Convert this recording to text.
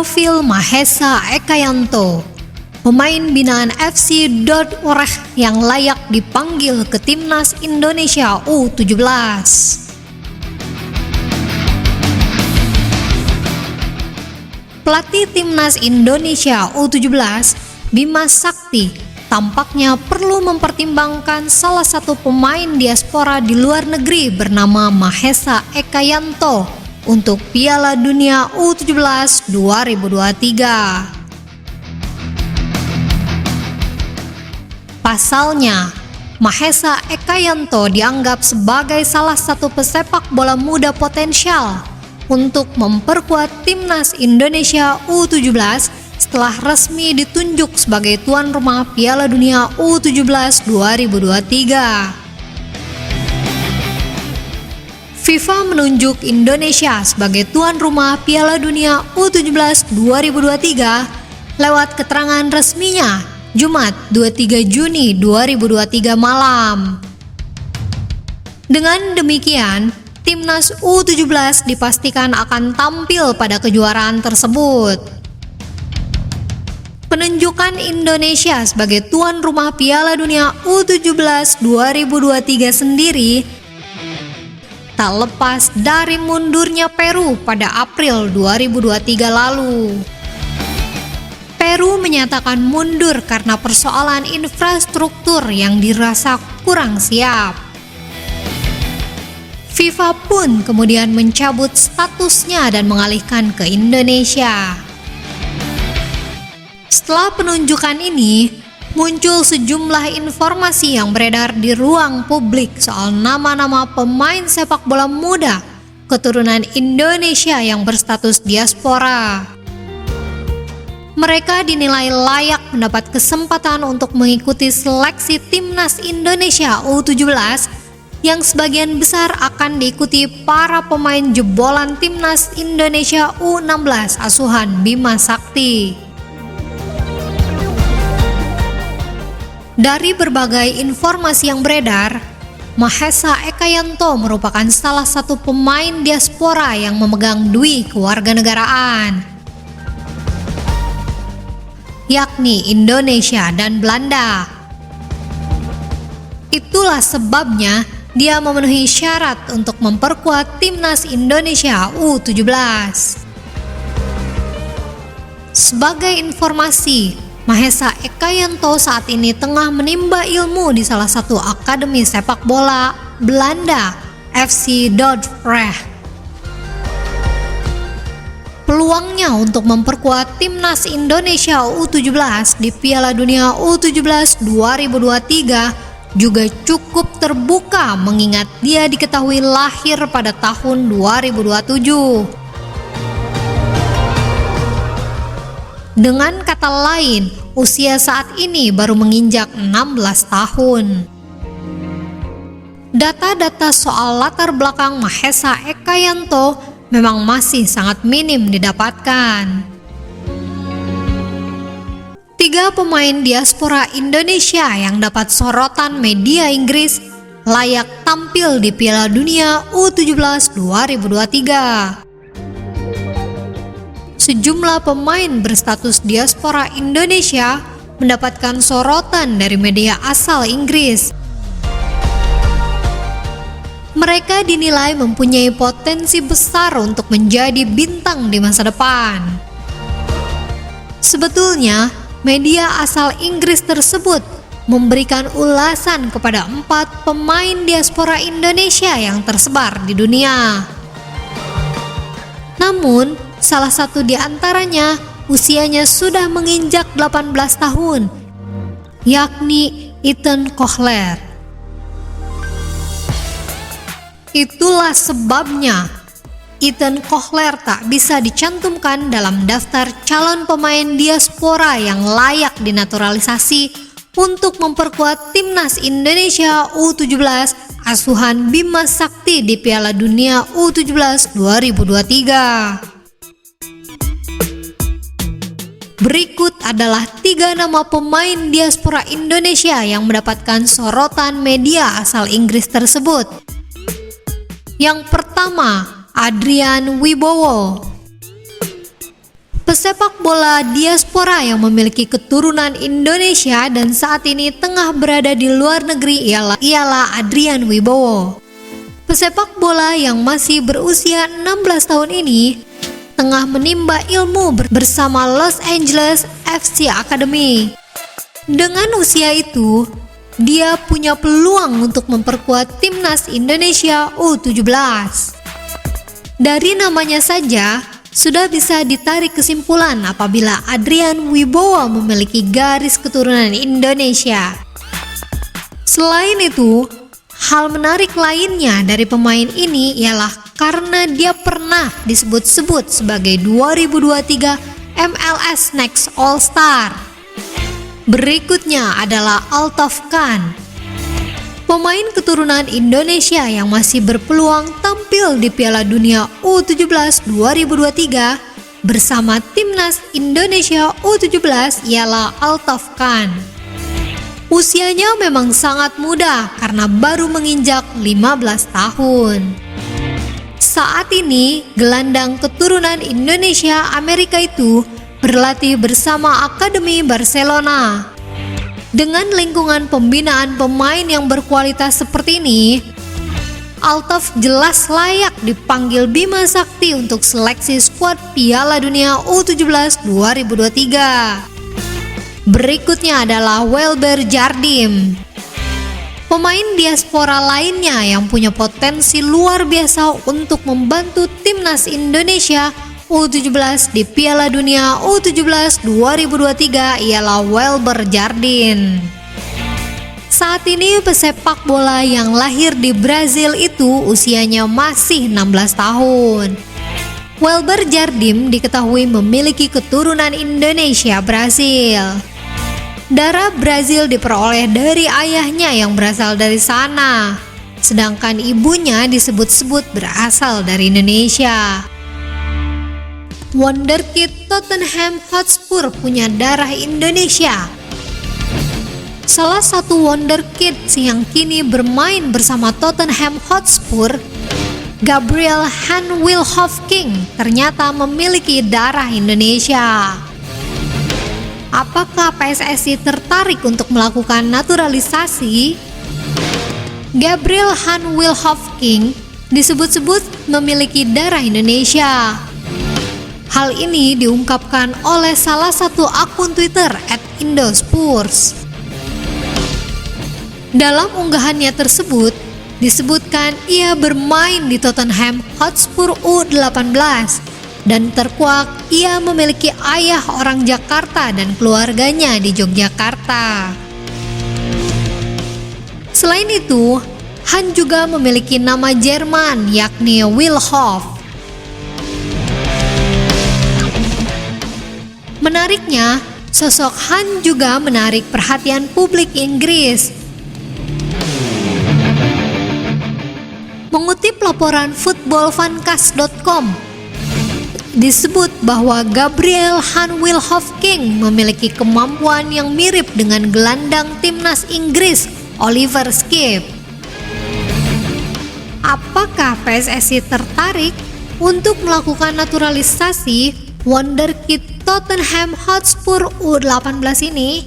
profil Mahesa Ekayanto, pemain binaan FC Dordrecht yang layak dipanggil ke Timnas Indonesia U17. Pelatih Timnas Indonesia U17, Bima Sakti, tampaknya perlu mempertimbangkan salah satu pemain diaspora di luar negeri bernama Mahesa Ekayanto untuk Piala Dunia U17 2023. Pasalnya, Mahesa Ekayanto dianggap sebagai salah satu pesepak bola muda potensial untuk memperkuat Timnas Indonesia U17 setelah resmi ditunjuk sebagai tuan rumah Piala Dunia U17 2023. FIFA menunjuk Indonesia sebagai tuan rumah Piala Dunia U17 2023 lewat keterangan resminya Jumat 23 Juni 2023 malam. Dengan demikian, Timnas U17 dipastikan akan tampil pada kejuaraan tersebut. Penunjukan Indonesia sebagai tuan rumah Piala Dunia U17 2023 sendiri tak lepas dari mundurnya Peru pada April 2023 lalu. Peru menyatakan mundur karena persoalan infrastruktur yang dirasa kurang siap. FIFA pun kemudian mencabut statusnya dan mengalihkan ke Indonesia. Setelah penunjukan ini, muncul sejumlah informasi yang beredar di ruang publik soal nama-nama pemain sepak bola muda keturunan Indonesia yang berstatus diaspora. Mereka dinilai layak mendapat kesempatan untuk mengikuti seleksi Timnas Indonesia U17 yang sebagian besar akan diikuti para pemain jebolan Timnas Indonesia U16 asuhan Bima Sakti. Dari berbagai informasi yang beredar, Mahesa Ekayanto merupakan salah satu pemain diaspora yang memegang dui kewarganegaraan, yakni Indonesia dan Belanda. Itulah sebabnya dia memenuhi syarat untuk memperkuat Timnas Indonesia U17. Sebagai informasi, Mahesa Ekayanto saat ini tengah menimba ilmu di salah satu akademi sepak bola Belanda, FC Dordrecht. Peluangnya untuk memperkuat Timnas Indonesia U17 di Piala Dunia U17 2023 juga cukup terbuka mengingat dia diketahui lahir pada tahun 2027. Dengan kata lain, usia saat ini baru menginjak 16 tahun. Data-data soal latar belakang Mahesa Ekayanto memang masih sangat minim didapatkan. 3 pemain diaspora Indonesia yang dapat sorotan media Inggris layak tampil di Piala Dunia U17 2023. Sejumlah pemain berstatus diaspora Indonesia mendapatkan sorotan dari media asal Inggris. Mereka dinilai mempunyai potensi besar untuk menjadi bintang di masa depan. Sebetulnya, media asal Inggris tersebut memberikan ulasan kepada 4 pemain diaspora Indonesia yang tersebar di dunia. Namun, salah satu di antaranya usianya sudah menginjak 18 tahun, yakni Ethan Kohler. Itulah sebabnya Ethan Kohler tak bisa dicantumkan dalam daftar calon pemain diaspora yang layak dinaturalisasi untuk memperkuat Timnas Indonesia U17 asuhan Bima Sakti di Piala Dunia U17 2023. Berikut adalah 3 nama pemain diaspora Indonesia yang mendapatkan sorotan media asal Inggris tersebut. Yang pertama, Adrian Wibowo. Pesepak bola diaspora yang memiliki keturunan Indonesia dan saat ini tengah berada di luar negeri ialah Adrian Wibowo. Pesepak bola yang masih berusia 16 tahun ini tengah menimba ilmu bersama Los Angeles FC Academy. Dengan usia itu, dia punya peluang untuk memperkuat timnas Indonesia U17. Dari namanya saja, sudah bisa ditarik kesimpulan apabila Adrian Wibowo memiliki garis keturunan Indonesia. Selain itu, hal menarik lainnya dari pemain ini ialah karena dia pernah disebut-sebut sebagai 2023 MLS Next All-Star. Berikutnya adalah Altaf Khan, pemain keturunan Indonesia yang masih berpeluang tampil di Piala Dunia U17 2023 bersama timnas Indonesia U17 ialah Altaf Khan. Usianya memang sangat muda karena baru menginjak 15 tahun. Saat ini, gelandang keturunan Indonesia Amerika itu berlatih bersama Akademi Barcelona. Dengan lingkungan pembinaan pemain yang berkualitas seperti ini, Altaf jelas layak dipanggil Bima Sakti untuk seleksi skuad Piala Dunia U17 2023. Berikutnya adalah Welber Jardim, pemain diaspora lainnya yang punya potensi luar biasa untuk membantu timnas Indonesia U17 di Piala Dunia U17 2023 ialah Welber Jardim. Saat ini pesepak bola yang lahir di Brazil itu usianya masih 16 tahun. Welber Jardim diketahui memiliki keturunan Indonesia Brazil. Darah Brazil diperoleh dari ayahnya yang berasal dari sana, sedangkan ibunya disebut-sebut berasal dari Indonesia. Wonderkid Tottenham Hotspur punya darah Indonesia. Salah satu wonderkid yang kini bermain bersama Tottenham Hotspur, Gabriel Hanwilhoff-King, ternyata memiliki darah Indonesia. Apakah PSSI tertarik untuk melakukan naturalisasi? Gabriel Hanwilhoff-King disebut-sebut memiliki darah Indonesia. Hal ini diungkapkan oleh salah satu akun Twitter @Indospurs. Dalam unggahannya tersebut, disebutkan ia bermain di Tottenham Hotspur U18 dan terkuak ia memiliki ayah orang Jakarta dan keluarganya di Yogyakarta. Selain itu, Han juga memiliki nama Jerman yakni Wilhoff. Menariknya, sosok Han juga menarik perhatian publik Inggris. Mengutip laporan footballfancast.com, disebut bahwa Gabriel Hanwilhoff-King memiliki kemampuan yang mirip dengan gelandang timnas Inggris Oliver Skipp. Apakah PSSI tertarik untuk melakukan naturalisasi wonderkid Tottenham Hotspur U18 ini?